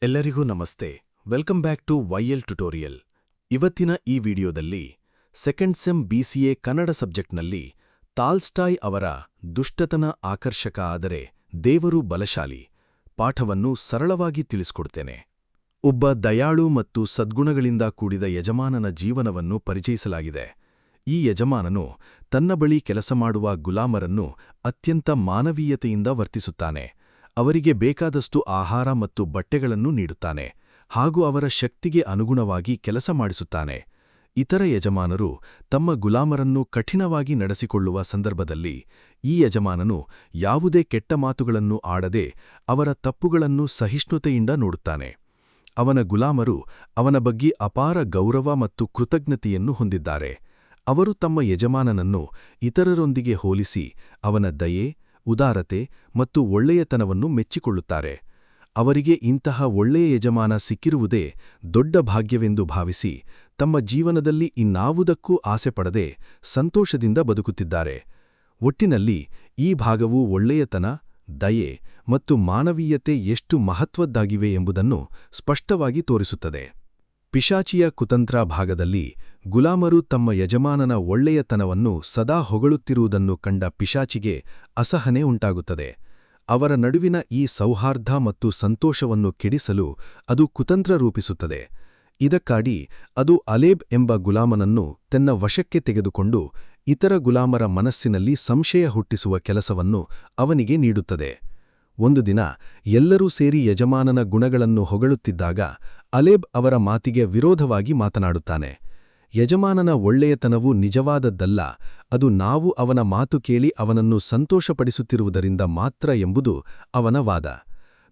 ಎಲ್ಲರಿಗೂ ನಮಸ್ತೆ. Welcome back to YL tutorial. ಇವತ್ತಿನ ಈ ವಿಡಿಯೋದಲ್ಲಿ ಸೆಕೆಂಡ್ ಸೆಮ್ BCA ಕನ್ನಡ ಸಬ್ಜೆಕ್ಟ್ನಲ್ಲಿ ಟಾಲ್ಸ್ಟಾಯ್ ಅವರ ದುಷ್ಟತನ ಆಕರ್ಷಕ ಆದರೆ ದೇವರು ಬಲಶಾಲಿ ಪಾಠವನ್ನು ಸರಳವಾಗಿ ತಿಳಿಸಿಕೊಡ್ತೇನೆ. ಒಬ್ಬ ದಯಾಳು ಮತ್ತು ಸದ್ಗುಣಗಳಿಂದ ಕೂಡಿದ ಯಜಮಾನನ ಜೀವನವನ್ನು ಪರಿಚಯಿಸಲಾಗಿದೆ. ಈ ಯಜಮಾನನು ತನ್ನ ಬಳಿ ಕೆಲಸ ಮಾಡುವ ಗುಲಾಮರನ್ನು ಅತ್ಯಂತ ಮಾನವೀಯತೆಯಿಂದ ವರ್ತಿಸುತ್ತಾನೆ. ಅವರಿಗೆ ಬೇಕಾದಷ್ಟು ಆಹಾರ ಮತ್ತು ಬಟ್ಟೆಗಳನ್ನು ನೀಡುತ್ತಾನೆ ಹಾಗೂ ಅವರ ಶಕ್ತಿಗೆ ಅನುಗುಣವಾಗಿ ಕೆಲಸ ಮಾಡಿಸುತ್ತಾನೆ. ಇತರ ಯಜಮಾನರು ತಮ್ಮ ಗುಲಾಮರನ್ನು ಕಠಿಣವಾಗಿ ನಡೆಸಿಕೊಳ್ಳುವ ಸಂದರ್ಭದಲ್ಲಿ ಈ ಯಜಮಾನನು ಯಾವುದೇ ಕೆಟ್ಟ ಮಾತುಗಳನ್ನು ಆಡದೆ ಅವರ ತಪ್ಪುಗಳನ್ನು ಸಹಿಷ್ಣುತೆಯಿಂದ ನೋಡುತ್ತಾನೆ. ಅವನ ಗುಲಾಮರು ಅವನ ಬಗ್ಗೆ ಅಪಾರ ಗೌರವ ಮತ್ತು ಕೃತಜ್ಞತೆಯನ್ನು ಹೊಂದಿದ್ದಾರೆ. ಅವರು ತಮ್ಮ ಯಜಮಾನನನ್ನು ಇತರರೊಂದಿಗೆ ಹೋಲಿಸಿ ಅವನ ದಯೆ, ಉದಾರತೆ ಮತ್ತು ಒಳ್ಳೆಯತನವನ್ನು ಮೆಚ್ಚಿಕೊಳ್ಳುತ್ತಾರೆ. ಅವರಿಗೆ ಇಂತಹ ಒಳ್ಳೆಯ ಯಜಮಾನ ಸಿಕ್ಕಿರುವುದೇ ದೊಡ್ಡ ಭಾಗ್ಯವೆಂದು ಭಾವಿಸಿ ತಮ್ಮ ಜೀವನದಲ್ಲಿ ಇನ್ನಾವುದಕ್ಕೂ ಆಸೆಪಡದೆ ಸಂತೋಷದಿಂದ ಬದುಕುತ್ತಿದ್ದಾರೆ. ಒಟ್ಟಿನಲ್ಲಿ ಈ ಭಾಗವು ಒಳ್ಳೆಯತನ, ದಯೆ ಮತ್ತು ಮಾನವೀಯತೆ ಎಷ್ಟು ಮಹತ್ವದ್ದಾಗಿವೆ ಎಂಬುದನ್ನು ಸ್ಪಷ್ಟವಾಗಿ ತೋರಿಸುತ್ತದೆ. ಪಿಶಾಚಿಯ ಕುತಂತ್ರ ಭಾಗದಲ್ಲಿ ಗುಲಾಮರು ತಮ್ಮ ಯಜಮಾನನ ಒಳ್ಳೆಯತನವನ್ನು ಸದಾ ಹೊಗಳುತ್ತಿರುವುದನ್ನು ಕಂಡ ಪಿಶಾಚಿಗೆ ಅಸಹನೆ ಉಂಟಾಗುತ್ತದೆ. ಅವರ ನಡುವಿನ ಈ ಸೌಹಾರ್ದ ಮತ್ತು ಸಂತೋಷವನ್ನು ಕೆಡಿಸಲು ಅದು ಕುತಂತ್ರ ರೂಪಿಸುತ್ತದೆ. ಇದಕ್ಕಾಗಿ ಅದು ಅಲೇಬ್ ಎಂಬ ಗುಲಾಮನನ್ನು ತನ್ನ ವಶಕ್ಕೆ ತೆಗೆದುಕೊಂಡು ಇತರ ಗುಲಾಮರ ಮನಸ್ಸಿನಲ್ಲಿ ಸಂಶಯ ಹುಟ್ಟಿಸುವ ಕೆಲಸವನ್ನು ಅವನಿಗೆ ನೀಡುತ್ತದೆ. ಒಂದು ದಿನ ಎಲ್ಲರೂ ಸೇರಿ ಯಜಮಾನನ ಗುಣಗಳನ್ನು ಹೊಗಳುತ್ತಿದ್ದಾಗ ಅಲೇಬ್ ಅವರ ಮಾತಿಗೆ ವಿರೋಧವಾಗಿ ಮಾತನಾಡುತ್ತಾನೆ. ಯಜಮಾನನ ಒಳ್ಳೆಯತನವು ನಿಜವಾದದ್ದಲ್ಲ, ಅದು ನಾವು ಅವನ ಮಾತು ಕೇಳಿ ಅವನನ್ನು ಸಂತೋಷಪಡಿಸುತ್ತಿರುವುದರಿಂದ ಮಾತ್ರ ಎಂಬುದು ಅವನ ವಾದ.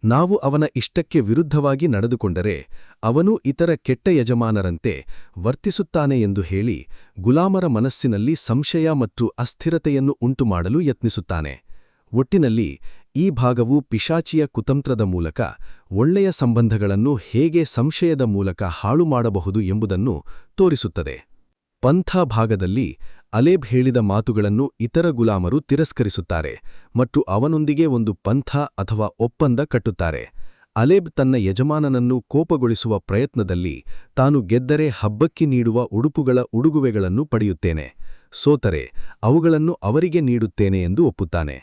ನಾವು ಅವನ ಇಷ್ಟಕ್ಕೆ ವಿರುದ್ಧವಾಗಿ ನಡೆದುಕೊಂಡರೆ ಅವನು ಇತರ ಕೆಟ್ಟ ಯಜಮಾನರಂತೆ ವರ್ತಿಸುತ್ತಾನೆ ಎಂದು ಹೇಳಿ ಗುಲಾಮರ ಮನಸ್ಸಿನಲ್ಲಿ ಸಂಶಯ ಮತ್ತು ಅಸ್ಥಿರತೆಯನ್ನು ಉಂಟುಮಾಡಲು ಯತ್ನಿಸುತ್ತಾನೆ. ಒಟ್ಟಿನಲ್ಲಿ ಈ ಭಾಗವು ಪಿಶಾಚಿಯ ಕುತಂತ್ರದ ಮೂಲಕ ಒಳ್ಳೆಯ ಸಂಬಂಧಗಳನ್ನು ಹೇಗೆ ಸಂಶಯದ ಮೂಲಕ ಹಾಳು ಮಾಡಬಹುದು ಎಂಬುದನ್ನು ತೋರಿಸುತ್ತದೆ. ಪಂಥ ಭಾಗದಲ್ಲಿ ಅಲೇಬ್ ಹೇಳಿದ ಮಾತುಗಳನ್ನು ಇತರ ಗುಲಾಮರು ತಿರಸ್ಕರಿಸುತ್ತಾರೆ ಮತ್ತು ಅವನೊಂದಿಗೆ ಒಂದು ಪಂಥ ಅಥವಾ ಒಪ್ಪಂದ ಕಟ್ಟುತ್ತಾರೆ. ಅಲೇಬ್ ತನ್ನ ಯಜಮಾನನನ್ನು ಕೋಪಗೊಳಿಸುವ ಪ್ರಯತ್ನದಲ್ಲಿ ತಾನು ಗೆದ್ದರೆ ಹಬ್ಬಕ್ಕೆ ನೀಡುವ ಉಡುಪುಗಳ ಉಡುಗೊರೆಗಳನ್ನು ಪಡೆಯುತ್ತೇನೆ, ಸೋತರೆ ಅವುಗಳನ್ನು ಅವರಿಗೆ ನೀಡುತ್ತೇನೆ ಎಂದು ಒಪ್ಪುತ್ತಾನೆ.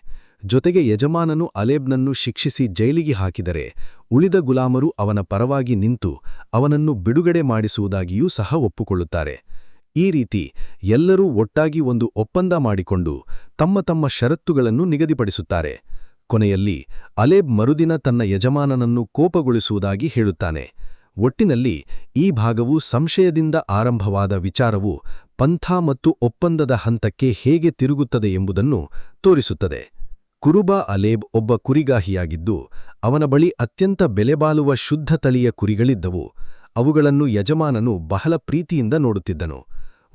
ಜೊತೆಗೆ ಯಜಮಾನನು ಅಲೇಬ್ನನ್ನು ಶಿಕ್ಷಿಸಿ ಜೈಲಿಗೆ ಹಾಕಿದರೆ ಉಳಿದ ಗುಲಾಮರು ಅವನ ಪರವಾಗಿ ನಿಂತು ಅವನನ್ನು ಬಿಡುಗಡೆ ಮಾಡಿಸುವುದಾಗಿಯೂ ಸಹ ಒಪ್ಪುಕೊಳ್ಳುತ್ತಾರೆ. ಈ ರೀತಿ ಎಲ್ಲರೂ ಒಟ್ಟಾಗಿ ಒಂದು ಒಪ್ಪಂದ ಮಾಡಿಕೊಂಡು ತಮ್ಮ ತಮ್ಮ ಷರತ್ತುಗಳನ್ನು ನಿಗದಿಪಡಿಸುತ್ತಾರೆ. ಕೊನೆಯಲ್ಲಿ ಅಲೇಬ್ ಮರುದಿನ ತನ್ನ ಯಜಮಾನನನ್ನು ಕೋಪಗೊಳಿಸುವುದಾಗಿ ಹೇಳುತ್ತಾನೆ. ಒಟ್ಟಿನಲ್ಲಿ ಈ ಭಾಗವು ಸಂಶಯದಿಂದ ಆರಂಭವಾದ ವಿಚಾರವು ಪಂಥ ಮತ್ತು ಒಪ್ಪಂದದ ಹಂತಕ್ಕೆ ಹೇಗೆ ತಿರುಗುತ್ತದೆ ಎಂಬುದನ್ನು ತೋರಿಸುತ್ತದೆ. ಕುರುಬ ಅಲೇಬ್ ಒಬ್ಬ ಕುರಿಗಾಹಿಯಾಗಿದ್ದು ಅವನ ಬಳಿ ಅತ್ಯಂತ ಬೆಲೆಬಾಳುವ ಶುದ್ಧ ತಳಿಯ ಕುರಿಗಳಿದ್ದವು. ಅವುಗಳನ್ನು ಯಜಮಾನನು ಬಹಳ ಪ್ರೀತಿಯಿಂದ ನೋಡುತ್ತಿದ್ದನು.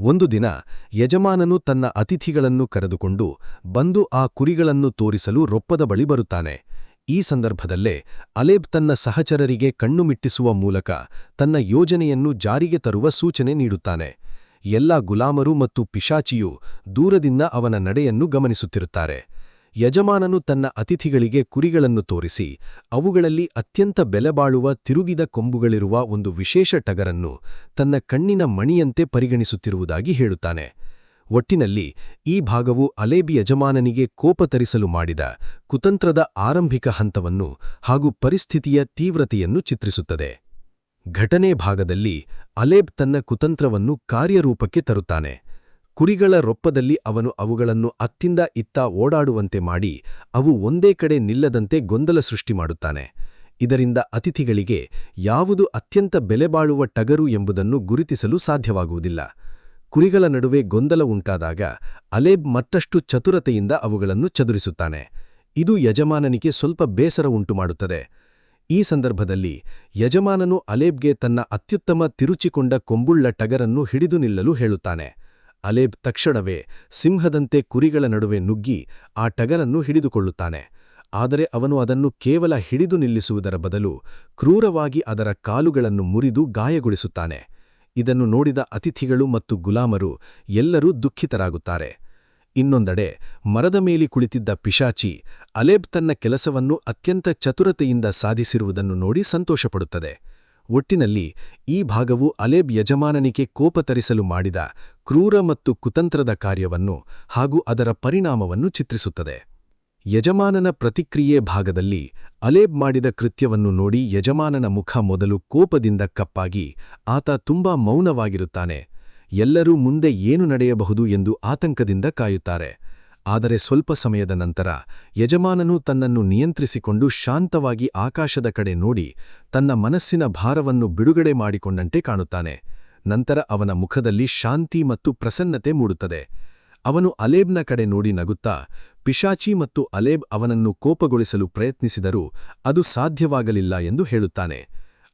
ಒಂದು ದಿನ ಯಜಮಾನನು ತನ್ನ ಅತಿಥಿಗಳನ್ನು ಕರೆದುಕೊಂಡು ಬಂದು ಆ ಕುರಿಗಳನ್ನು ತೋರಿಸಲು ರೊಪ್ಪದ ಬಳಿ ಬರುತ್ತಾನೆ. ಈ ಸಂದರ್ಭದಲ್ಲೇ ಅಲೇಬ್ ತನ್ನ ಸಹಚರರಿಗೆ ಕಣ್ಣುಮಿಟ್ಟಿಸುವ ಮೂಲಕ ತನ್ನ ಯೋಜನೆಯನ್ನು ಜಾರಿಗೆ ತರುವ ಸೂಚನೆ ನೀಡುತ್ತಾನೆ. ಎಲ್ಲ ಗುಲಾಮರು ಮತ್ತು ಪಿಶಾಚಿಯು ದೂರದಿಂದ ಅವನ ನಡೆಯನ್ನು ಗಮನಿಸುತ್ತಿರುತ್ತಾರೆ. ಯಜಮಾನನು ತನ್ನ ಅತಿಥಿಗಳಿಗೆ ಕುರಿಗಳನ್ನು ತೋರಿಸಿ ಅವುಗಳಲ್ಲಿ ಅತ್ಯಂತ ಬೆಲೆಬಾಳುವ ತಿರುಗಿದ ಕೊಂಬುಗಳಿರುವ ಒಂದು ವಿಶೇಷ ಟಗರನ್ನು ತನ್ನ ಕಣ್ಣಿನ ಮಣಿಯಂತೆ ಪರಿಗಣಿಸುತ್ತಿರುವುದಾಗಿ ಹೇಳುತ್ತಾನೆ. ಒಟ್ಟಿನಲ್ಲಿ ಈ ಭಾಗವು ಅಲೇಬ್ ಯಜಮಾನನಿಗೆ ಕೋಪ ತರಿಸಲು ಮಾಡಿದ ಕುತಂತ್ರದ ಆರಂಭಿಕ ಹಂತವನ್ನು ಹಾಗೂ ಪರಿಸ್ಥಿತಿಯ ತೀವ್ರತೆಯನ್ನು ಚಿತ್ರಿಸುತ್ತದೆ. ಘಟನೆ ಭಾಗದಲ್ಲಿ ಅಲೇಬ್ ತನ್ನ ಕುತಂತ್ರವನ್ನು ಕಾರ್ಯರೂಪಕ್ಕೆ ತರುತ್ತಾನೆ. ಕುರಿಗಳ ರೊಪ್ಪದಲ್ಲಿ ಅವನು ಅವುಗಳನ್ನು ಅತ್ತಿಂದ ಇತ್ತ ಓಡಾಡುವಂತೆ ಮಾಡಿ ಅವು ಒಂದೇ ಕಡೆ ನಿಲ್ಲದಂತೆ ಗೊಂದಲ ಸೃಷ್ಟಿ ಮಾಡುತ್ತಾನೆ. ಇದರಿಂದ ಅತಿಥಿಗಳಿಗೆ ಯಾವುದು ಅತ್ಯಂತ ಬೆಲೆಬಾಳುವ ಟಗರು ಎಂಬುದನ್ನು ಗುರುತಿಸಲು ಸಾಧ್ಯವಾಗುವುದಿಲ್ಲ. ಕುರಿಗಳ ನಡುವೆ ಗೊಂದಲ ಉಂಟಾದಾಗ ಅಲೇಬ್ ಮತ್ತಷ್ಟು ಚತುರತೆಯಿಂದ ಅವುಗಳನ್ನು ಚದುರಿಸುತ್ತಾನೆ. ಇದು ಯಜಮಾನನಿಗೆ ಸ್ವಲ್ಪ ಬೇಸರ ಉಂಟುಮಾಡುತ್ತದೆ. ಈ ಸಂದರ್ಭದಲ್ಲಿ ಯಜಮಾನನು ಅಲೇಬ್ಗೆ ತನ್ನ ಅತ್ಯುತ್ತಮ ತಿರುಚಿಕೊಂಡ ಕೊಂಬುಳ್ಳ ಟಗರನ್ನು ಹಿಡಿದು ನಿಲ್ಲಲು ಹೇಳುತ್ತಾನೆ. ಅಲೇಬ್ ತಕ್ಷಣವೇ ಸಿಂಹದಂತೆ ಕುರಿಗಳ ನಡುವೆ ನುಗ್ಗಿ ಆ ಟಗರನ್ನು ಹಿಡಿದುಕೊಳ್ಳುತ್ತಾನೆ. ಆದರೆ ಅವನು ಅದನ್ನು ಕೇವಲ ಹಿಡಿದು ನಿಲ್ಲಿಸುವುದರ ಬದಲು ಕ್ರೂರವಾಗಿ ಅದರ ಕಾಲುಗಳನ್ನು ಮುರಿದು ಗಾಯಗೊಳಿಸುತ್ತಾನೆ. ಇದನ್ನು ನೋಡಿದ ಅತಿಥಿಗಳು ಮತ್ತು ಗುಲಾಮರು ಎಲ್ಲರೂ ದುಃಖಿತರಾಗುತ್ತಾರೆ. ಇನ್ನೊಂದೆಡೆ ಮರದ ಮೇಲೆ ಕುಳಿತಿದ್ದ ಪಿಶಾಚಿ ಅಲೇಬ್ ತನ್ನ ಕೆಲಸವನ್ನು ಅತ್ಯಂತ ಚತುರತೆಯಿಂದ ಸಾಧಿಸಿರುವುದನ್ನು ನೋಡಿ ಸಂತೋಷಪಡುತ್ತದೆ. ಒಟ್ಟಿನಲ್ಲಿ ಈ ಭಾಗವು ಅಲೇಬ್ ಯಜಮಾನನಿಗೆ ಕೋಪ ತರಿಸಲು ಮಾಡಿದ ಕ್ರೂರ ಮತ್ತು ಕುತಂತ್ರದ ಕಾರ್ಯವನ್ನು ಹಾಗೂ ಅದರ ಪರಿಣಾಮವನ್ನು ಚಿತ್ರಿಸುತ್ತದೆ. ಯಜಮಾನನ ಪ್ರತಿಕ್ರಿಯೆ ಭಾಗದಲ್ಲಿ ಅಲೇಬ್ ಮಾಡಿದ ಕೃತ್ಯವನ್ನು ನೋಡಿ ಯಜಮಾನನ ಮುಖ ಮೊದಲು ಕೋಪದಿಂದ ಕಪ್ಪಾಗಿ ಆತ ತುಂಬಾ ಮೌನವಾಗಿರುತ್ತಾನೆ. ಎಲ್ಲರೂ ಮುಂದೆ ಏನು ನಡೆಯಬಹುದು ಎಂದು ಆತಂಕದಿಂದ ಕಾಯುತ್ತಾರೆ. ಆದರೆ ಸ್ವಲ್ಪ ಸಮಯದ ನಂತರ ಯಜಮಾನನು ತನ್ನನ್ನು ನಿಯಂತ್ರಿಸಿಕೊಂಡು ಶಾಂತವಾಗಿ ಆಕಾಶದ ಕಡೆ ನೋಡಿ ತನ್ನ ಮನಸ್ಸಿನ ಭಾರವನ್ನು ಬಿಡುಗಡೆ ಮಾಡಿಕೊಂಡಂತೆ ಕಾಣುತ್ತಾನೆ. ನಂತರ ಅವನ ಮುಖದಲ್ಲಿ ಶಾಂತಿ ಮತ್ತು ಪ್ರಸನ್ನತೆ ಮೂಡುತ್ತದೆ. ಅವನು ಅಲೇಬ್ನ ಕಡೆ ನೋಡಿ ನಗುತ್ತಾ, ಪಿಶಾಚಿ ಮತ್ತು ಅಲೇಬ್ ಅವನನ್ನು ಕೋಪಗೊಳಿಸಲು ಪ್ರಯತ್ನಿಸಿದರೂ ಅದು ಸಾಧ್ಯವಾಗಲಿಲ್ಲ ಎಂದು ಹೇಳುತ್ತಾನೆ.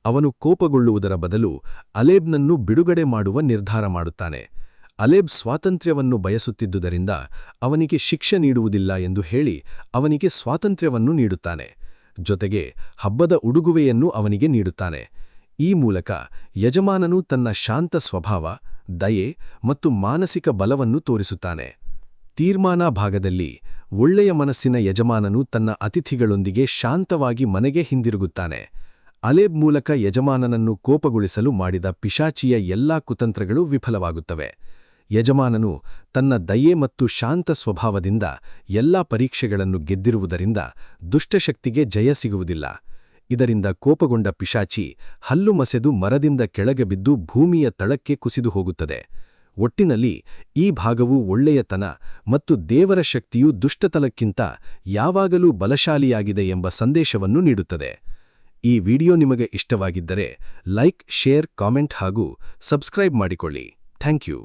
ಅವನು ಕೋಪಗೊಳ್ಳುವುದರ ಬದಲು ಅಲೇಬ್ನನ್ನು ಬಿಡುಗಡೆ ಮಾಡುವ ನಿರ್ಧಾರ ಮಾಡುತ್ತಾನೆ. ಅಲೇಬ್ ಸ್ವಾತಂತ್ರ್ಯವನ್ನು ಬಯಸುತ್ತಿದ್ದುದರಿಂದ ಅವನಿಗೆ ಶಿಕ್ಷೆ ನೀಡುವುದಿಲ್ಲ ಎಂದು ಹೇಳಿ ಅವನಿಗೆ ಸ್ವಾತಂತ್ರ್ಯವನ್ನು ನೀಡುತ್ತಾನೆ. ಜೊತೆಗೆ ಹಬ್ಬದ ಉಡುಗೊರೆಯನ್ನು ಅವನಿಗೆ ನೀಡುತ್ತಾನೆ. ಈ ಮೂಲಕ ಯಜಮಾನನು ತನ್ನ ಶಾಂತ ಸ್ವಭಾವ, ದಯೆ ಮತ್ತು ಮಾನಸಿಕ ಬಲವನ್ನು ತೋರಿಸುತ್ತಾನೆ. ತೀರ್ಮಾನ ಭಾಗದಲ್ಲಿ ಒಳ್ಳೆಯ ಮನಸ್ಸಿನ ಯಜಮಾನನು ತನ್ನ ಅತಿಥಿಗಳೊಂದಿಗೆ ಶಾಂತವಾಗಿ ಮನೆಗೆ ಹಿಂದಿರುಗುತ್ತಾನೆ. ಅಲೇಬ್ ಮೂಲಕ ಯಜಮಾನನನ್ನು ಕೋಪಗೊಳಿಸಲು ಮಾಡಿದ ಪಿಶಾಚಿಯ ಎಲ್ಲಾ ಕುತಂತ್ರಗಳು ವಿಫಲವಾಗುತ್ತವೆ. ಯಜಮಾನನು ತನ್ನ ದಯೆ ಮತ್ತು ಶಾಂತ ಸ್ವಭಾವದಿಂದ ಎಲ್ಲಾ ಪರೀಕ್ಷೆಗಳನ್ನು ಗೆದ್ದಿರುವುದರಿಂದ ದುಷ್ಟಶಕ್ತಿಗೆ ಜಯ ಸಿಗುವುದಿಲ್ಲ. ಇದರಿಂದ ಕೋಪಗೊಂಡ ಪಿಶಾಚಿ ಹಲ್ಲು ಮಸೆದು ಮರದಿಂದ ಕೆಳಗೆ ಬಿದ್ದು ಭೂಮಿಯ ತಳಕ್ಕೆ ಕುಸಿದು ಹೋಗುತ್ತದೆ. ಒಟ್ಟಿನಲ್ಲಿ ಈ ಭಾಗವು ಒಳ್ಳೆಯತನ ಮತ್ತು ದೇವರ ಶಕ್ತಿಯು ದುಷ್ಟತನಕ್ಕಿಂತ ಯಾವಾಗಲೂ ಬಲಶಾಲಿಯಾಗಿದೆ ಎಂಬ ಸಂದೇಶವನ್ನು ನೀಡುತ್ತದೆ. ಈ ವಿಡಿಯೋ ನಿಮಗೆ ಇಷ್ಟವಾಗಿದ್ದರೆ ಲೈಕ್, ಶೇರ್, ಕಾಮೆಂಟ್ ಹಾಗೂ ಸಬ್ಸ್ಕ್ರೈಬ್ ಮಾಡಿಕೊಳ್ಳಿ. Thank you.